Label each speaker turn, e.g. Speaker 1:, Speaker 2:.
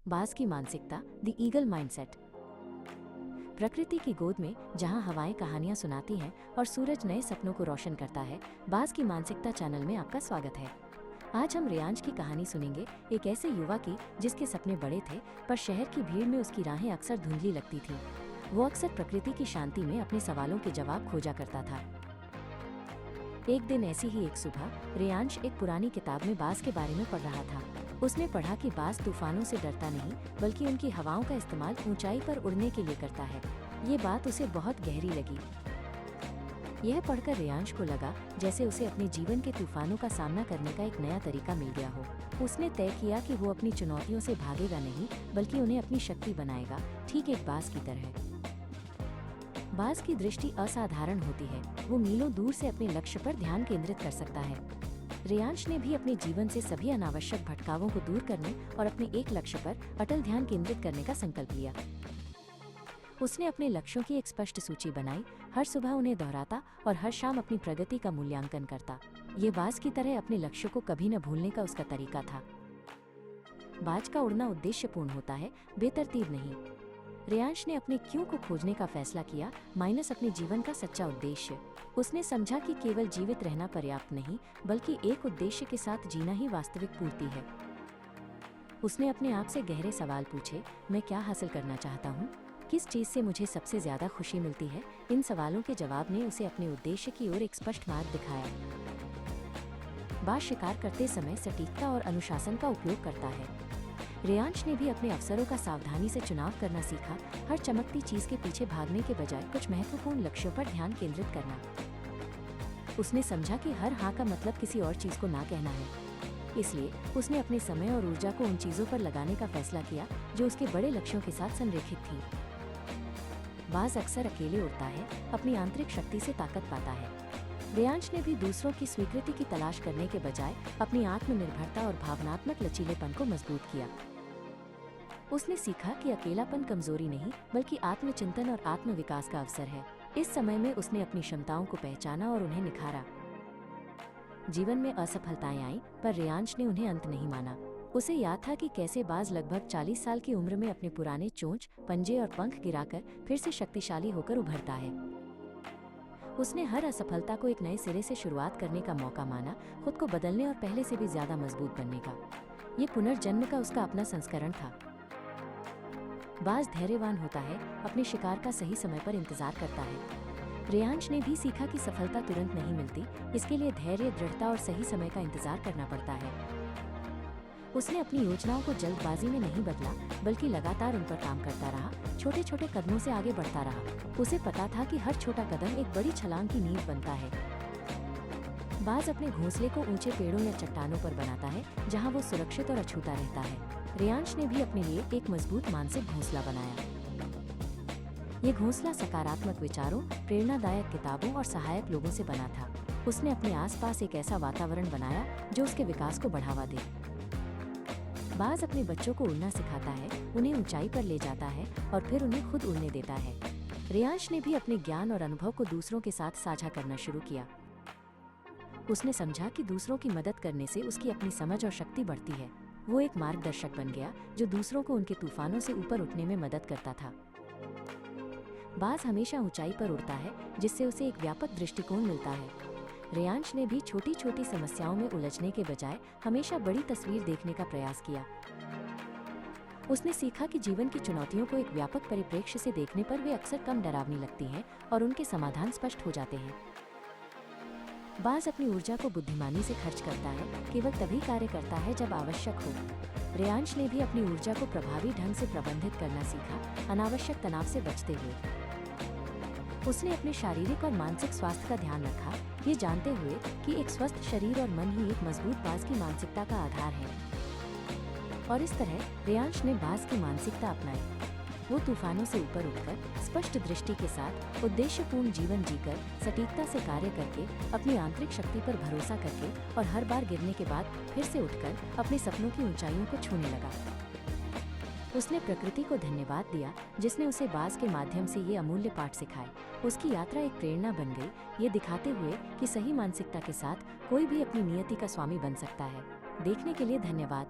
Speaker 1: बाज की मानसिकता, द ईगल माइंडसेट। प्रकृति की गोद में जहां हवाएं कहानियां सुनाती हैं और सूरज नए सपनों को रोशन करता है, बाज की मानसिकता चैनल में आपका स्वागत है। आज हम रियांश की कहानी सुनेंगे, एक ऐसे युवा की जिसके सपने बड़े थे पर शहर की भीड़ में उसकी राहें अक्सर धुंधली लगती थी। वो अक्सर प्रकृति की शांति में अपने सवालों के जवाब खोजा करता था। एक दिन ऐसी ही एक सुबह रियांश एक पुरानी किताब में बाज के बारे में पढ़ रहा था। उसने पढ़ा कि बाज तूफानों से डरता नहीं बल्कि उनकी हवाओं का इस्तेमाल ऊंचाई पर उड़ने के लिए करता है। ये बात उसे बहुत गहरी लगी। यह पढ़कर रियांश को लगा जैसे उसे अपने जीवन के तूफानों का सामना करने का एक नया तरीका मिल गया हो। उसने तय किया कि वो अपनी चुनौतियों से भागेगा नहीं बल्कि उन्हें अपनी शक्ति बनाएगा, ठीक एक बाज की तरह। बाज की दृष्टि असाधारण होती है। वो मीलों दूर से अपने लक्ष्य पर ध्यान केंद्रित कर सकता है। रियांश ने भी अपने जीवन से सभी अनावश्यक भटकावों को दूर करने और अपने एक लक्ष्य पर अटल ध्यान केंद्रित करने का संकल्प लिया। उसने अपने लक्ष्यों की एक स्पष्ट सूची बनाई, हर सुबह उन्हें दोहराता और हर शाम अपनी प्रगति का मूल्यांकन करता। ये बाज की तरह अपने लक्ष्य को कभी न भूलने का उसका तरीका था। बाज का उड़ना उद्देश्यपूर्ण होता है, बेतरतीब नहीं। रियांश ने अपने क्यों को खोजने का फैसला किया, माइनस अपने जीवन का सच्चा उद्देश्य। उसने समझा कि केवल जीवित रहना पर्याप्त नहीं बल्कि एक उद्देश्य के साथ जीना ही वास्तविक पूर्ति है। उसने अपने आप से गहरे सवाल पूछे, मैं क्या हासिल करना चाहता हूँ, किस चीज से मुझे सबसे ज्यादा खुशी मिलती है। इन सवालों के जवाब ने उसे अपने उद्देश्य की ओर एक स्पष्ट मार्ग दिखाया। बाज शिकार करते समय सटीकता और अनुशासन का उपयोग करता है। रियांश ने भी अपने अवसरों का सावधानी से चुनाव करना सीखा, हर चमकती चीज के पीछे भागने के बजाय कुछ महत्वपूर्ण लक्ष्यों पर ध्यान केंद्रित करना। उसने समझा कि हर हाँ का मतलब किसी और चीज को ना कहना है। इसलिए उसने अपने समय और ऊर्जा को उन चीजों पर लगाने का फैसला किया जो उसके बड़े लक्ष्यों के साथ संरेखित थी। बाज अक्सर अकेले उड़ता है, अपनी आंतरिक शक्ति से ताकत पाता है। रियांश ने भी दूसरों की स्वीकृति की तलाश करने के बजाय अपनी आत्मनिर्भरता और भावनात्मक लचीलेपन को मजबूत किया। उसने सीखा कि अकेलापन कमजोरी नहीं बल्कि आत्मचिंतन और आत्मविकास का अवसर है। इस समय में उसने अपनी क्षमताओं को पहचाना और उन्हें निखारा। जीवन में असफलताएं आईं, पर रियांश ने उन्हें अंत नहीं माना। उसे याद था कि कैसे बाज लगभग 40 साल की उम्र में अपने पुराने चोंच, पंजे और पंख गिराकर फिर से शक्तिशाली होकर उभरता है। उसने हर असफलता को एक नए सिरे से शुरुआत करने का मौका माना, खुद को बदलने और पहले से भी ज्यादा मजबूत बनने का। ये पुनर्जन्म का उसका अपना संस्करण था। बाज धैर्यवान होता है, अपने शिकार का सही समय पर इंतजार करता है। रियांश ने भी सीखा कि सफलता तुरंत नहीं मिलती, इसके लिए धैर्य, दृढ़ता और सही समय का इंतजार करना पड़ता है। उसने अपनी योजनाओं को जल्दबाजी में नहीं बदला बल्कि लगातार उन पर काम करता रहा, छोटे छोटे कदमों से आगे बढ़ता रहा। उसे पता था कि हर छोटा कदम एक बड़ी छलांग की नींव बनता है। बाज अपने घोंसले को ऊंचे पेड़ों या चट्टानों पर बनाता है जहां वो सुरक्षित और अछूता रहता है। रियांश ने भी अपने लिए एक मजबूत मानसिक घोंसला बनाया। ये घोंसला सकारात्मक विचारों, प्रेरणादायक किताबों और सहायक लोगों से बना था। उसने अपने आसपास एक ऐसा वातावरण बनाया जो उसके विकास को बढ़ावा दे। बाज अपने बच्चों को उड़ना सिखाता है, उन्हें ऊंचाई पर ले जाता है और फिर उन्हें खुद उड़ने देता है। रियांश ने भी अपने ज्ञान और अनुभव को दूसरों के साथ साझा करना शुरू किया। उसने समझा कि दूसरों की मदद करने से उसकी अपनी समझ और शक्ति बढ़ती है। वो एक मार्गदर्शक बन गया जो दूसरों को उनके तूफानों से ऊपर उठने में मदद करता था। बाज हमेशा ऊंचाई पर उड़ता है जिससे उसे एक व्यापक दृष्टिकोण मिलता है। रियांश ने भी छोटी छोटी समस्याओं में उलझने के बजाय हमेशा बड़ी तस्वीर देखने का प्रयास किया। उसने सीखा कि जीवन की चुनौतियों को एक व्यापक परिप्रेक्ष्य से देखने पर वे अक्सर कम डरावनी लगती हैं और उनके समाधान स्पष्ट हो जाते हैं। बाज अपनी ऊर्जा को बुद्धिमानी से खर्च करता है, केवल तभी कार्य करता है जब आवश्यक हो। रियांश ने भी अपनी ऊर्जा को प्रभावी ढंग से प्रबंधित करना सीखा, अनावश्यक तनाव से बचते हुए। उसने अपने शारीरिक और मानसिक स्वास्थ्य का ध्यान रखा, ये जानते हुए कि एक स्वस्थ शरीर और मन ही एक मजबूत बाज की मानसिकता का आधार है। और इस तरह रियांश ने बाज की मानसिकता अपनाई। वो तूफानों से ऊपर उठकर स्पष्ट दृष्टि के साथ उद्देश्यपूर्ण जीवन जीकर, सटीकता से कार्य करके, अपनी आंतरिक शक्ति पर भरोसा करके और हर बार गिरने के बाद फिर से उठकर अपने सपनों की ऊंचाइयों को छूने लगा। उसने प्रकृति को धन्यवाद दिया जिसने उसे बाज के माध्यम से ये अमूल्य पाठ सिखाए। उसकी यात्रा एक प्रेरणा बन गई, ये दिखाते हुए कि सही मानसिकता के साथ कोई भी अपनी नियति का स्वामी बन सकता है। देखने के लिए धन्यवाद।